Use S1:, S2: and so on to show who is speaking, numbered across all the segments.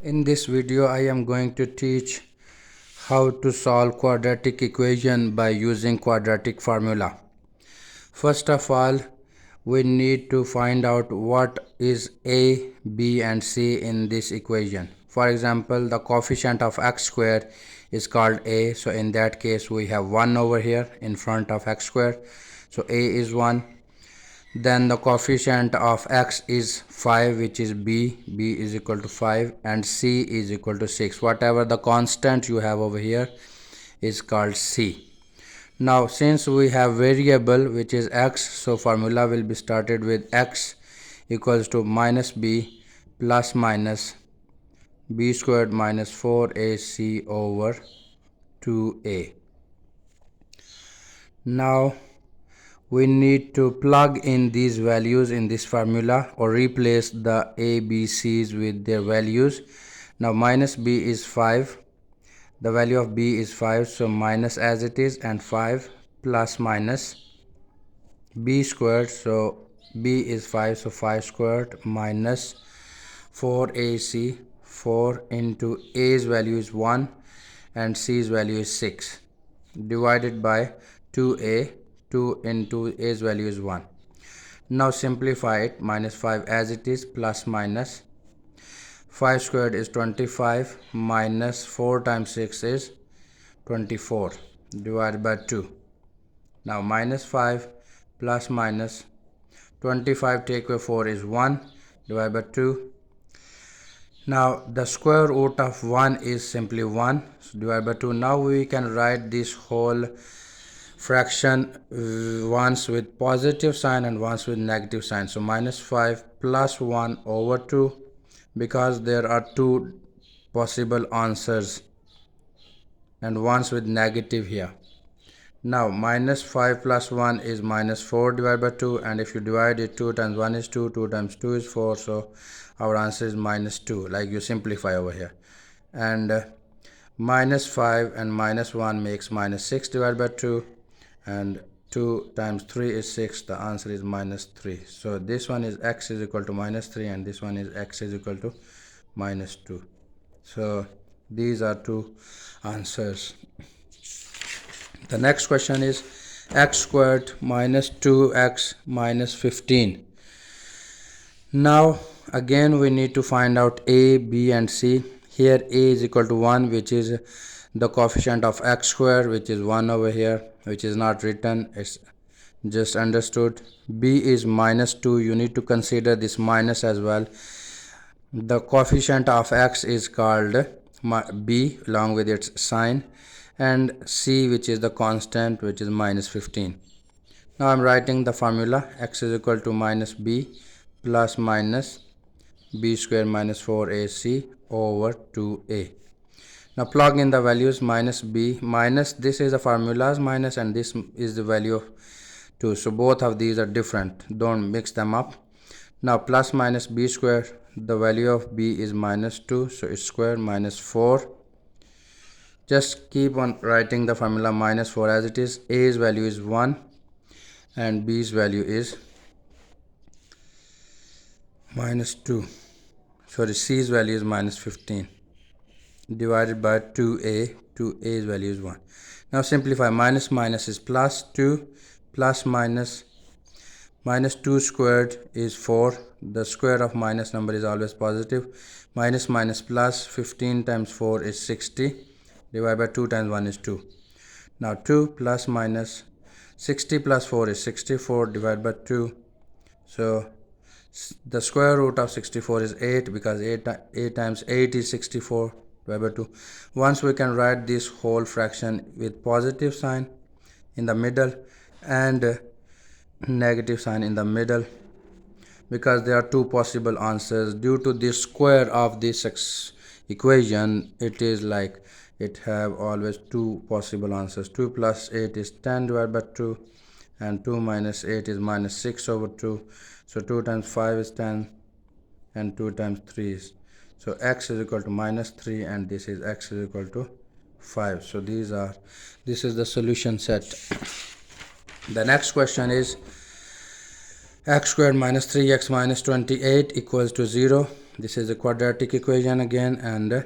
S1: In this video, I am going to teach how to solve quadratic equation by using quadratic formula. First of all, we need to find out what is a, b and c in this equation. For example, the coefficient of x square is called a, so in that case we have 1 over here in front of x square, so a is 1. Then the coefficient of x is 5, which is b is equal to 5, and c is equal to 6. Whatever the constant you have over here is called c. Now since we have variable which is x, so formula will be started with x equals to minus b plus minus b squared minus 4ac over 2a. Now we need to plug in these values in this formula or replace the a, b, c's with their values. Now minus b is 5, the value of b is 5, so minus as it is, and 5 plus minus b squared, so b is 5, so 5 squared minus 4ac, 4 into a's value is 1 and c's value is 6, divided by 2a, 2 into a's value is 1. Now simplify it, minus 5 as it is plus minus 5 squared is 25 minus 4 times 6 is 24 divided by 2. Now minus 5 plus minus 25 take away 4 is 1 divided by 2. Now the square root of 1 is simply 1, so divided by 2. Now we can write this whole fraction once with positive sign and once with negative sign. So minus 5 plus 1 over 2, because there are two possible answers, and once with negative here. Now minus 5 plus 1 is minus 4 divided by 2, and if you divide it, 2 times 1 is 2, 2 times 2 is 4, so our answer is minus 2, like you simplify over here. And minus 5 and minus 1 makes minus 6 divided by 2, and 2 times 3 is 6, the answer is minus 3. So this one is x is equal to minus 3, and this one is x is equal to minus 2. So these are two answers. The next question is x squared minus 2x minus 15. Now again we need to find out a, b and c. Here a is equal to 1, which is the coefficient of x square, which is 1 over here, which is not written, it's just understood. B is minus 2, you need to consider this minus as well. The coefficient of x is called b along with its sign, and c, which is the constant, which is minus 15. Now I'm writing the formula, x is equal to minus b plus minus b square minus 4ac over 2a. Now plug in the values, minus b minus, this is the formula's minus and this is the value of 2, so both of these are different, don't mix them up. Now plus minus b square, the value of b is minus 2, so it's square minus 4. Just keep on writing the formula minus 4 as it is. A's value is 1 and b's value is minus 2, sorry, c's value is minus 15 divided by 2a, 2a's value is 1. Now simplify, minus minus is plus 2, plus minus 2 squared is 4, the square of minus number is always positive, minus minus plus 15 times 4 is 60, divided by 2 times 1 is 2. Now 2 plus minus 60 plus 4 is 64 divided by 2, so the square root of 64 is 8, because 8 times 8 is 64 divided by 2. Once we can write this whole fraction with positive sign in the middle and negative sign in the middle, because there are two possible answers. Due to the square of this equation, it is like it have always two possible answers. 2 plus 8 is 10 divided by 2, and 2 minus 8 is minus 6 over 2, so 2 times 5 is 10 and 2 times 3 is, so x is equal to minus 3 and this is x is equal to 5. So this is the solution set. The next question is x squared minus 3x minus 28 equals to 0. this is a quadratic equation again, and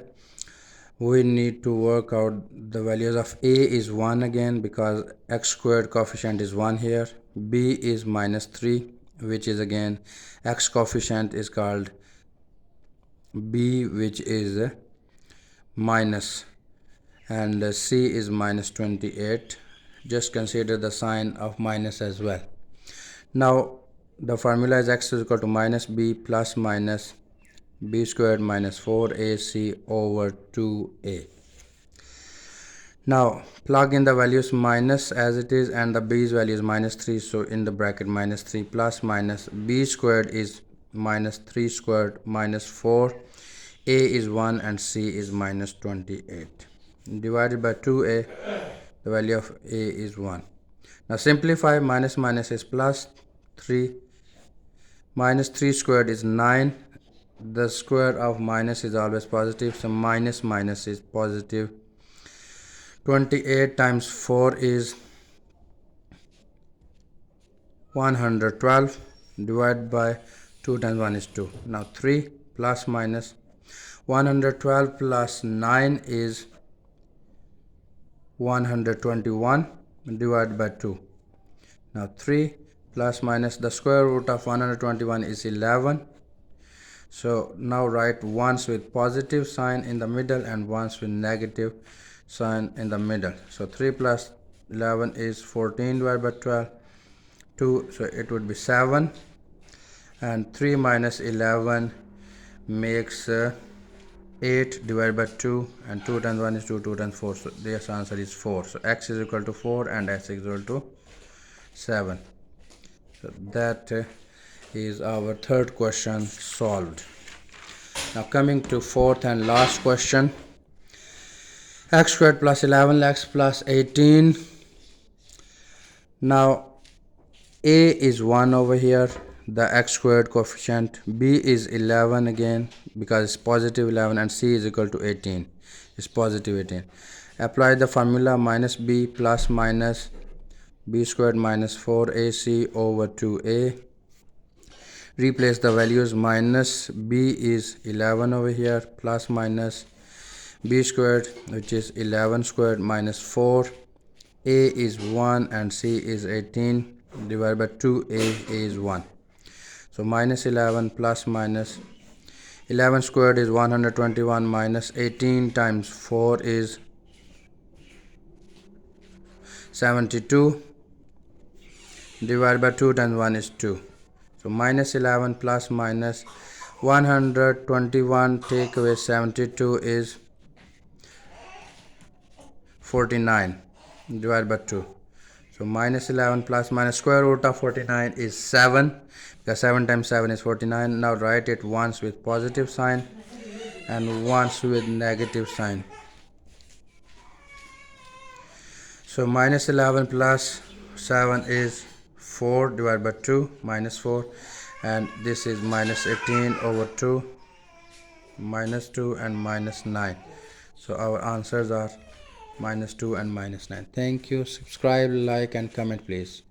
S1: we need to work out the values of a is 1 again, because x squared coefficient is 1 here. B is minus 3, which is again x coefficient is called b, which is minus, and c is minus 28. Just consider the sign of minus as well. Now the formula is x is equal to minus b plus minus b squared minus 4ac over 2a. Now plug in the values minus as it is, and the b's value is minus 3, so in the bracket minus 3 plus minus b squared is minus 3 squared minus 4, a is 1 and c is minus 28, divided by 2a. The value of a is 1. Now simplify, minus minus is plus 3, minus 3 squared is 9. The square of minus is always positive, so minus minus is positive. 28 times 4 is 112, divided by 2 times 1 is 2. Now 3 plus minus 112 plus 9 is 121, divided by 2. Now 3 plus minus the square root of 121 is 11. So now write once with positive sign in the middle and once with negative sign in the middle. So 3 plus 11 is 14, divided by 12, 2, so it would be 7, and 3 minus 11 makes 8, divided by 2, and 2 times 1 is 2, 2 times 4, so this answer is 4. So x is equal to 4 and s is equal to 7. So that is our third question solved. Now coming to fourth and last question. X squared plus 11x plus 18. Now a is 1 over here, the x squared coefficient. B is 11 again because it's positive 11, and c is equal to 18, it's positive 18. Apply the formula minus b plus minus b squared minus 4ac over 2a. Replace the values. Minus b is 11 over here, plus minus b squared, which is 11 squared minus 4, a is 1 and c is 18, divided by 2a, is 1. So minus 11 plus minus 11 squared is 121 minus 18 times 4 is 72, divided by 2 times 1 is 2. So minus 11 plus minus 121 take away 72 is 49, divided by 2. So minus 11 plus minus square root of 49 is 7, because 7 times 7 is 49. Now write it once with positive sign and once with negative sign. So minus 11 plus 7 is 4, divided by 2, minus 4, and this is minus 18 over 2, minus 2 and minus 9. So our answers are minus 2 and minus 9. Thank you. Subscribe, like and comment please.